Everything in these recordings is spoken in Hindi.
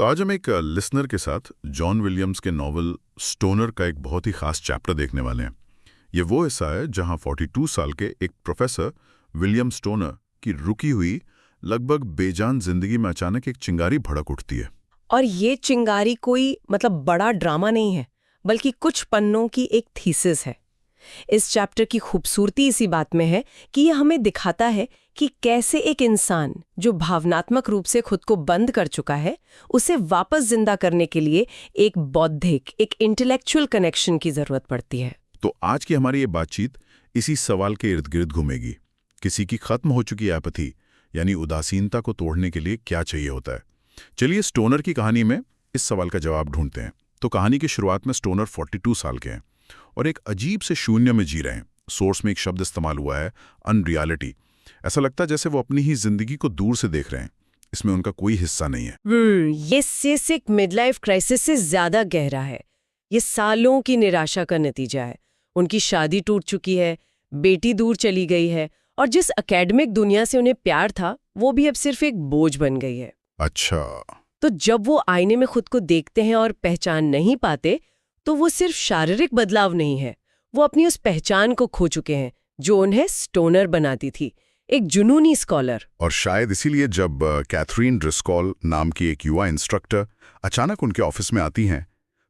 तो आज हम एक लिसनर के साथ जॉन विलियम्स के नॉवल स्टोनर का एक बहुत ही खास चैप्टर देखने वाले हैं। ये वो हिस्सा है जहां 42 साल के एक प्रोफेसर विलियम स्टोनर की रुकी हुई लगभग बेजान जिंदगी में अचानक एक चिंगारी भड़क उठती है। और ये चिंगारी कोई बड़ा ड्रामा नहीं है, बल्कि कुछ पन्नों की एक थीसिस है। इस चैप्टर की खूबसूरती इसी बात में है कि ये हमें दिखाता है कि कैसे एक इंसान जो भावनात्मक रूप से खुद को बंद कर चुका है, उसे वापस जिंदा करने के लिए एक बौद्धिक, एक इंटेलेक्चुअल कनेक्शन की जरूरत पड़ती है। तो आज की हमारी ये बातचीत इसी सवाल के इर्द गिर्द घूमेगी। किसी की खत्म हो चुकी एपैथी यानी उदासीनता को तोड़ने के लिए क्या चाहिए होता है। चलिए स्टोनर की कहानी में इस सवाल का जवाब ढूंढते हैं। तो कहानी की शुरुआत में स्टोनर 42 साल के हैं और एक अजीब से शून्य में जी रहे हैं। सोर्स में एक शब्द इस्तेमाल हुआ है, अनरियलिटी। ऐसा लगता है जैसे वो अपनी ही जिंदगी को दूर से देख रहे हैं, इसमें उनका कोई हिस्सा नहीं है। ये एक मिडलाइफ क्राइसिस से ज्यादा गहरा है। ये सालों की निराशा का नतीजा है। उनकी शादी टूट चुकी है, बेटी दूर चली गई है, और जिस एकेडमिक दुनिया से उन्हें प्यार था वो भी अब सिर्फ एक बोझ बन गई है। अच्छा। तो जब वो आईने में खुद को देखते हैं और पहचान नहीं पाते, तो वो सिर्फ शारीरिक बदलाव नहीं है, वो अपनी उस पहचान को खो चुके हैं जो उन्हें स्टोनर बनाती थी, एक जुनूनी स्कॉलर। और शायद इसीलिए जब कैथरीन ड्रिस्कॉल नाम की एक युवा इंस्ट्रक्टर अचानक उनके ऑफिस में आती हैं,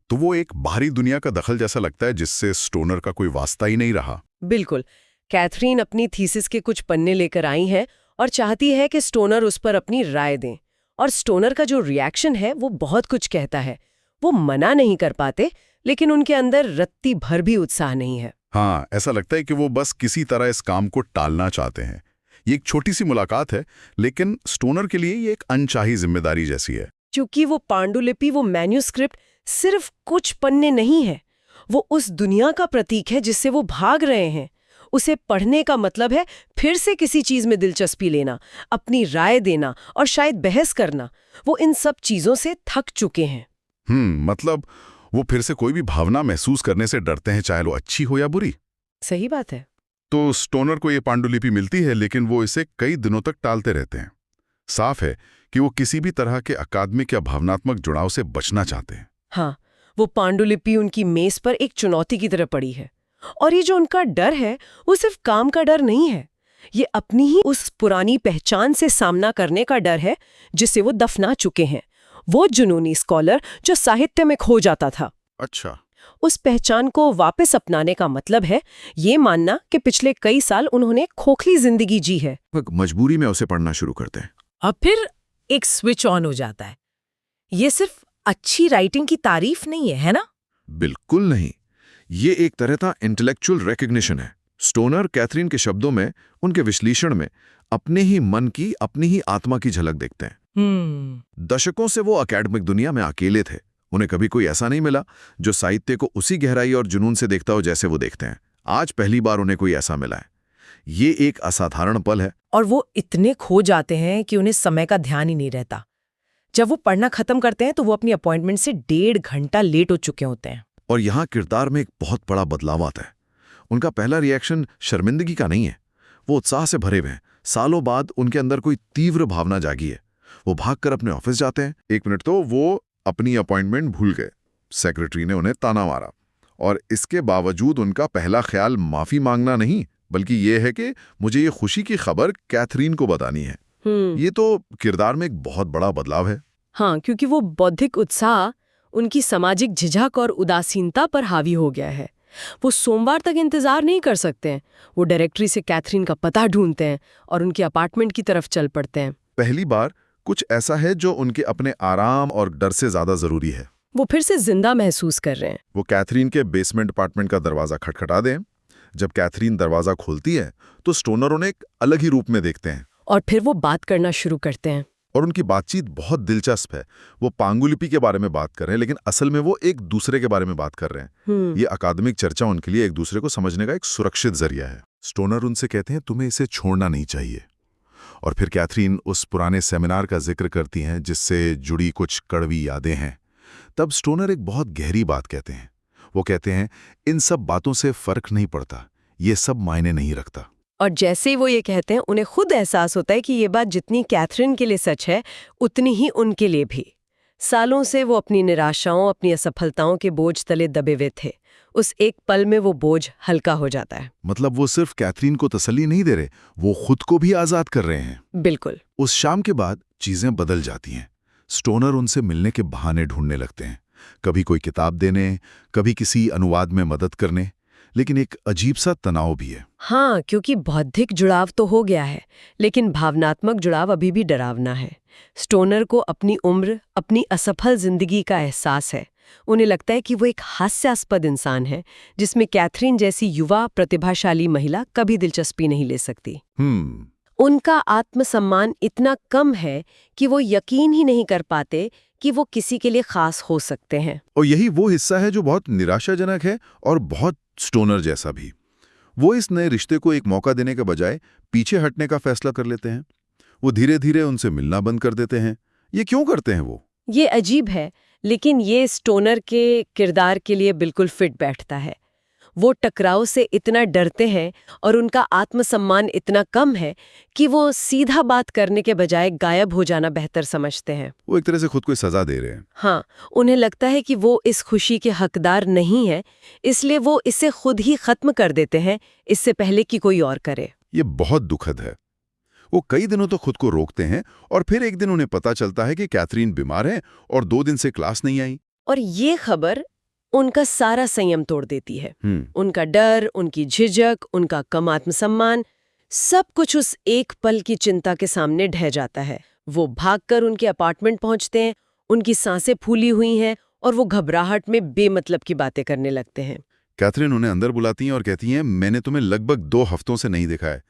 तो वो एक बाहरी दुनिया का दखल जैसा लगता है जिससे स्टोनर का कोई वास्ता ही नहीं रहा। बिल्कुल। कैथरीन अपनी थीसिस के कुछ पन्ने लेकर आई हैं और चाहती है कि स्टोनर उस पर अपनी राय दें। और स्टोनर का जो रिएक्शन है वो बहुत कुछ कहता है। वो मना नहीं कर पाते, लेकिन उनके अंदर रत्ती भर भी उत्साह नहीं है। हाँ, ऐसा लगता है कि वो बस किसी तरह इस काम को टालना चाहते हैं। ये एक छोटी सी मुलाकात है, लेकिन स्टोनर के लिए ये एक अनचाही जिम्मेदारी जैसी है। क्योंकि वो पांडुलिपि, वो मैन्यूस्क्रिप्ट सिर्फ कुछ पन्ने नहीं है, वो उस दुनिया का प्रतीक है जिससे वो भाग रहे हैं। उसे पढ़ने का मतलब है फिर से किसी चीज में दिलचस्पी लेना, अपनी राय देना और शायद बहस करना। वो इन सब चीजों से थक चुके हैं। मतलब वो फिर से कोई भी भावना महसूस करने से डरते हैं, चाहे वो अच्छी हो या बुरी। सही बात है। तो स्टोनर को ये पांडुलिपि मिलती है, लेकिन वो इसे कई दिनों तक टालते रहते हैं। साफ है कि वो किसी भी तरह के अकादमिक या भावनात्मक जुड़ाव से बचना चाहते हैं। हाँ, वो पांडुलिपि उनकी मेज पर एक चुनौती की तरह पड़ी है। और ये जो उनका डर है, वो सिर्फ काम का डर नहीं है, ये अपनी ही उस पुरानी पहचान से सामना करने का डर है जिसे वो दफना चुके हैं। वो जुनूनी स्कॉलर जो साहित्य में खो जाता था। अच्छा। उस पहचान को वापस अपनाने का मतलब है ये मानना कि पिछले कई साल उन्होंने खोखली जिंदगी जी है। मजबूरी में उसे पढ़ना शुरू करते हैं। अब फिर एक स्विच ऑन हो जाता है। ये सिर्फ अच्छी राइटिंग की तारीफ नहीं है ना? बिल्कुल नहीं। ये एक तरह का इंटेलेक्चुअल रिकग्निशन है। स्टोनर कैथरीन के शब्दों में, उनके विश्लेषण में अपने ही मन की, अपनी ही आत्मा की झलक देखते हैं। दशकों से वो एकेडमिक दुनिया में अकेले थे। उन्हें कभी कोई ऐसा नहीं मिला जो साहित्य को उसी गहराई और जुनून से देखता हो जैसे वो देखते हैं। आज पहली बार उन्हें कोई ऐसा मिला है। ये एक असाधारण पल है। और वो इतने खो जाते हैं कि उन्हें समय का ध्यान ही नहीं रहता। जब वो पढ़ना खत्म करते हैं तो वो अपनी अपॉइंटमेंट से 1.5 घंटा लेट हो चुके होते हैं। और यहाँ किरदार में एक बहुत बड़ा बदलाव आता है। उनका पहला रिएक्शन शर्मिंदगी का नहीं है, वो उत्साह से भरे हुए हैं। सालों बाद उनके अंदर कोई तीव्र भावना जागी है। वो भागकर अपने ऑफिस जाते हैं। 1 मिनट तो वो अपनी अपॉइंटमेंट भूल गए। सेक्रेटरी ने उन्हें ताना मारा, और इसके बावजूद उनका पहला ख्याल माफी मांगना नहीं, बल्कि ये है कि मुझे ये खुशी की खबर कैथरीन को बतानी है। ये तो किरदार में एक बहुत बड़ा बदलाव है। हाँ, क्योंकि वो बौद्धिक उत्साह उनकी सामाजिक झिझक और उदासीनता पर हावी हो गया है। वो सोमवार तक इंतजार नहीं कर सकते हैं। वो डायरेक्टरी से कैथरीन का पता ढूंढते हैं और उनके अपार्टमेंट की तरफ चल पड़ते हैं। पहली बार कुछ ऐसा है जो उनके अपने आराम और डर से ज्यादा जरूरी है। वो फिर से जिंदा महसूस कर रहे हैं। वो कैथरीन के बेसमेंट अपार्टमेंट का दरवाजा खटखटा दें। जब कैथरीन दरवाजा खोलती है तो स्टोनर उन्हें एक अलग ही रूप में देखते हैं। और फिर वो बात करना शुरू करते हैं। और उनकी बातचीत बहुत दिलचस्प है। वो पांडुलिपि के बारे में बात कर रहे हैं, लेकिन असल में वो एक दूसरे के बारे में बात कर रहे हैं। ये अकादमिक चर्चा उनके लिए एक दूसरे को समझने का एक सुरक्षित जरिया है। स्टोनर उनसे कहते हैं, तुम्हें इसे छोड़ना नहीं चाहिए। और फिर कैथरीन उस पुराने सेमिनार का जिक्र करती हैं जिससे जुड़ी कुछ कड़वी यादें हैं। तब स्टोनर एक बहुत गहरी बात कहते हैं। वो कहते हैं, इन सब बातों से फर्क नहीं पड़ता, ये सब मायने नहीं रखता। और जैसे ही वो ये कहते हैं, उन्हें खुद एहसास होता है कि ये बात जितनी कैथरीन के लिए सच है, उतनी ही उनके लिए भी। सालों से वो अपनी निराशाओं, अपनी असफलताओं के बोझ तले दबे हुए थे। उस एक पल में वो बोझ हल्का हो जाता है। मतलब वो सिर्फ कैथरीन को तसल्ली नहीं दे रहे, वो खुद को भी आजाद कर रहे हैं। बिल्कुल। उस शाम के बाद चीजें बदल जाती हैं। स्टोनर उनसे मिलने के बहाने ढूंढने लगते हैं, कभी कोई किताब देने, कभी किसी अनुवाद में मदद करने। लेकिन एक अजीब सा तनाव भी है। हाँ, क्योंकि बौद्धिक जुड़ाव तो हो गया है, लेकिन भावनात्मक जुड़ाव अभी भी डरावना है। स्टोनर को अपनी उम्र, अपनी असफल जिंदगी का एहसास है। उन्हें लगता है कि वो एक हास्यास्पद इंसान है जिसमें कैथरीन जैसी युवा प्रतिभाशाली महिला कभी दिलचस्पी नहीं ले सकती। उनका आत्मसम्मान इतना कम है कि वो यकीन ही नहीं कर पाते कि वो किसी के लिए खास हो सकते हैं। और यही वो हिस्सा है जो बहुत निराशाजनक है और बहुत स्टोनर जैसा भी। वो इस नए रिश्ते को एक मौका देने के बजाय पीछे हटने का फैसला कर लेते हैं। वो धीरे धीरे उनसे मिलना बंद कर देते हैं। ये क्यों करते हैं वो? ये अजीब है, लेकिन ये स्टोनर के किरदार के लिए बिल्कुल फिट बैठता है। वो टकराव से इतना डरते हैं और उनका आत्मसम्मान इतना कम है कि वो सीधा बात करने के बजाय गायब हो जाना बेहतर समझते हैं। वो एक तरह से खुद को सजा दे रहे हैं। हाँ, उन्हें लगता है कि वो इस खुशी के हकदार नहीं है, इसलिए वो इसे खुद ही खत्म कर देते हैं, इससे पहले कि कोई और करे। ये बहुत दुखद है। वो कई दिनों तो खुद को रोकते हैं और फिर एक दिन उन्हें पता चलता है कि कैथरीन बीमार है और 2 दिन से क्लास नहीं आई। और ये खबर उनका सारा संयम तोड़ देती है। उनका डर, उनकी झिझक, उनका कम आत्मसम्मान, सब कुछ उस एक पल की चिंता के सामने ढह जाता है। वो भागकर उनके अपार्टमेंट पहुंचते हैं, उनकी सांसें फूली हुई हैं और वो घबराहट में बेमतलब की बातें करने लगते हैं। कैथरीन उन्हें अंदर बुलाती हैं और कहती हैं, मैंने तुम्हें लगभग 2 हफ्तों से नहीं देखा है।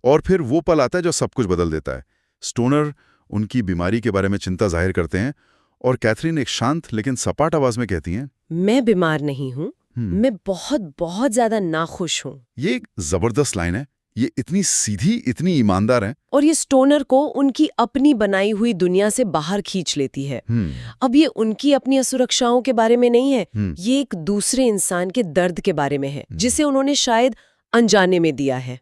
और फिर वो पल आता है जो सब कुछ बदल देता है। स्टोनर उनकी बीमारी के बारे में चिंता जाहिर करते हैं और कैथरीन एक शांत लेकिन सपाट आवाज में कहती हैं, मैं बीमार नहीं हूँ, मैं बहुत बहुत ज्यादा नाखुश हूँ। ये एक जबरदस्त लाइन है। ये इतनी सीधी, इतनी ईमानदार है। और ये स्टोनर को उनकी अपनी बनाई हुई दुनिया से बाहर खींच लेती है। अब ये उनकी अपनी असुरक्षाओं के बारे में नहीं है, ये एक दूसरे इंसान के दर्द के बारे में है, जिसे उन्होंने शायद अनजाने में दिया है।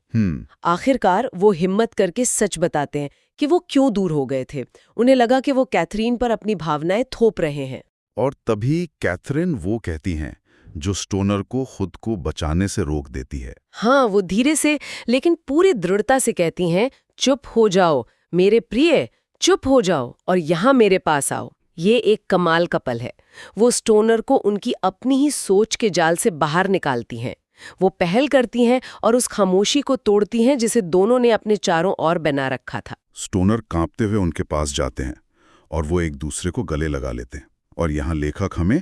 आखिरकार वो हिम्मत करके सच बताते हैं कि वो क्यों दूर हो गए थे। उन्हें लगा कि वो कैथरीन पर अपनी भावनाएं थोप रहे हैं। और तभी कैथरीन वो कहती हैं जो स्टोनर को खुद को बचाने से रोक देती है। हाँ, वो धीरे से लेकिन पूरी दृढ़ता से कहती हैं, चुप हो जाओ मेरे प्रिय, चुप हो जाओ और यहाँ मेरे पास आओ। ये एक कमाल का पल है। वो स्टोनर को उनकी अपनी ही सोच के जाल से बाहर निकालती हैं। वो पहल करती हैं और उस खामोशी को तोड़ती हैं जिसे दोनों ने अपने चारों ओर बना रखा था। स्टोनर कांपते हुए उनके पास जाते हैं और वो एक दूसरे को गले लगा लेते हैं। और यहाँ लेखक हमें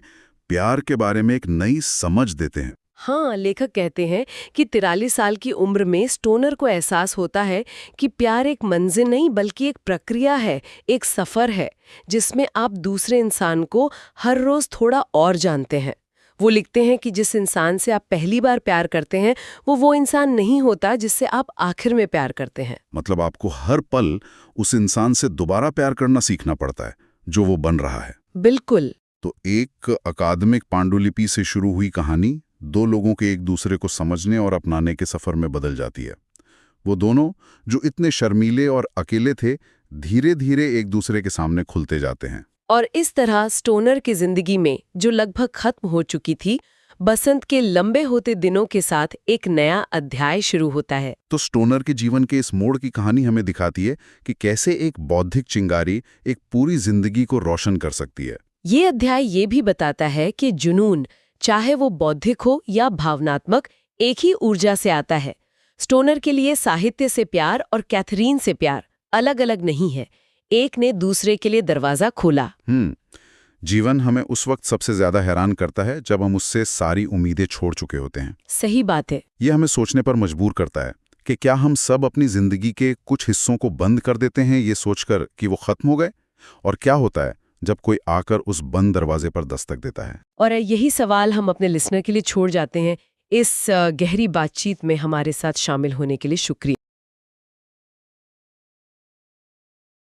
प्यार के बारे में एक नई समझ देते हैं। हाँ, लेखक कहते हैं कि 43 साल की उम्र में स्टोनर को एहसास होता है कि प्यार एक मंजिल नहीं बल्कि एक प्रक्रिया है, एक सफ़र है जिसमें आप दूसरे इंसान को हर रोज़ थोड़ा और जानते हैं। वो लिखते हैं कि जिस इंसान से आप पहली बार प्यार करते हैं वो इंसान नहीं होता जिससे आप आखिर में प्यार करते हैं। मतलब आपको हर पल उस इंसान से दोबारा प्यार करना सीखना पड़ता है जो वो बन रहा है। बिल्कुल। तो एक अकादमिक पांडुलिपि से शुरू हुई कहानी 2 लोगों के एक दूसरे को समझने और अपनाने के सफर में बदल जाती है। वो दोनों जो इतने शर्मीले और अकेले थे, धीरे धीरे एक दूसरे के सामने खुलते जाते हैं। और इस तरह स्टोनर की जिंदगी में जो लगभग खत्म हो चुकी थी, बसंत के लंबे होते दिनों के साथ एक नया अध्याय शुरू होता है। तो स्टोनर के जीवन के इस मोड़ की कहानी हमें दिखाती है कि कैसे एक बौद्धिक चिंगारी एक पूरी जिंदगी को रोशन कर सकती है। ये अध्याय ये भी बताता है कि जुनून, चाहे वो बौद्धिक हो या भावनात्मक, एक ही ऊर्जा से आता है। स्टोनर के लिए साहित्य से प्यार और कैथरीन से प्यार अलग अलग नहीं है, एक ने दूसरे के लिए दरवाजा खोला। जीवन हमें उस वक्त सबसे ज्यादा हैरान करता है जब हम उससे सारी उम्मीदें छोड़ चुके होते हैं। सही बात है। ये हमें सोचने पर मजबूर करता है कि क्या हम सब अपनी जिंदगी के कुछ हिस्सों को बंद कर देते हैं ये सोचकर कि वो खत्म हो गए, और क्या होता है जब कोई आकर उस बंद दरवाजे पर दस्तक देता है। और यही सवाल हम अपने लिसनर के लिए छोड़ जाते हैं। इस गहरी बातचीत में हमारे साथ शामिल होने के लिए शुक्रिया।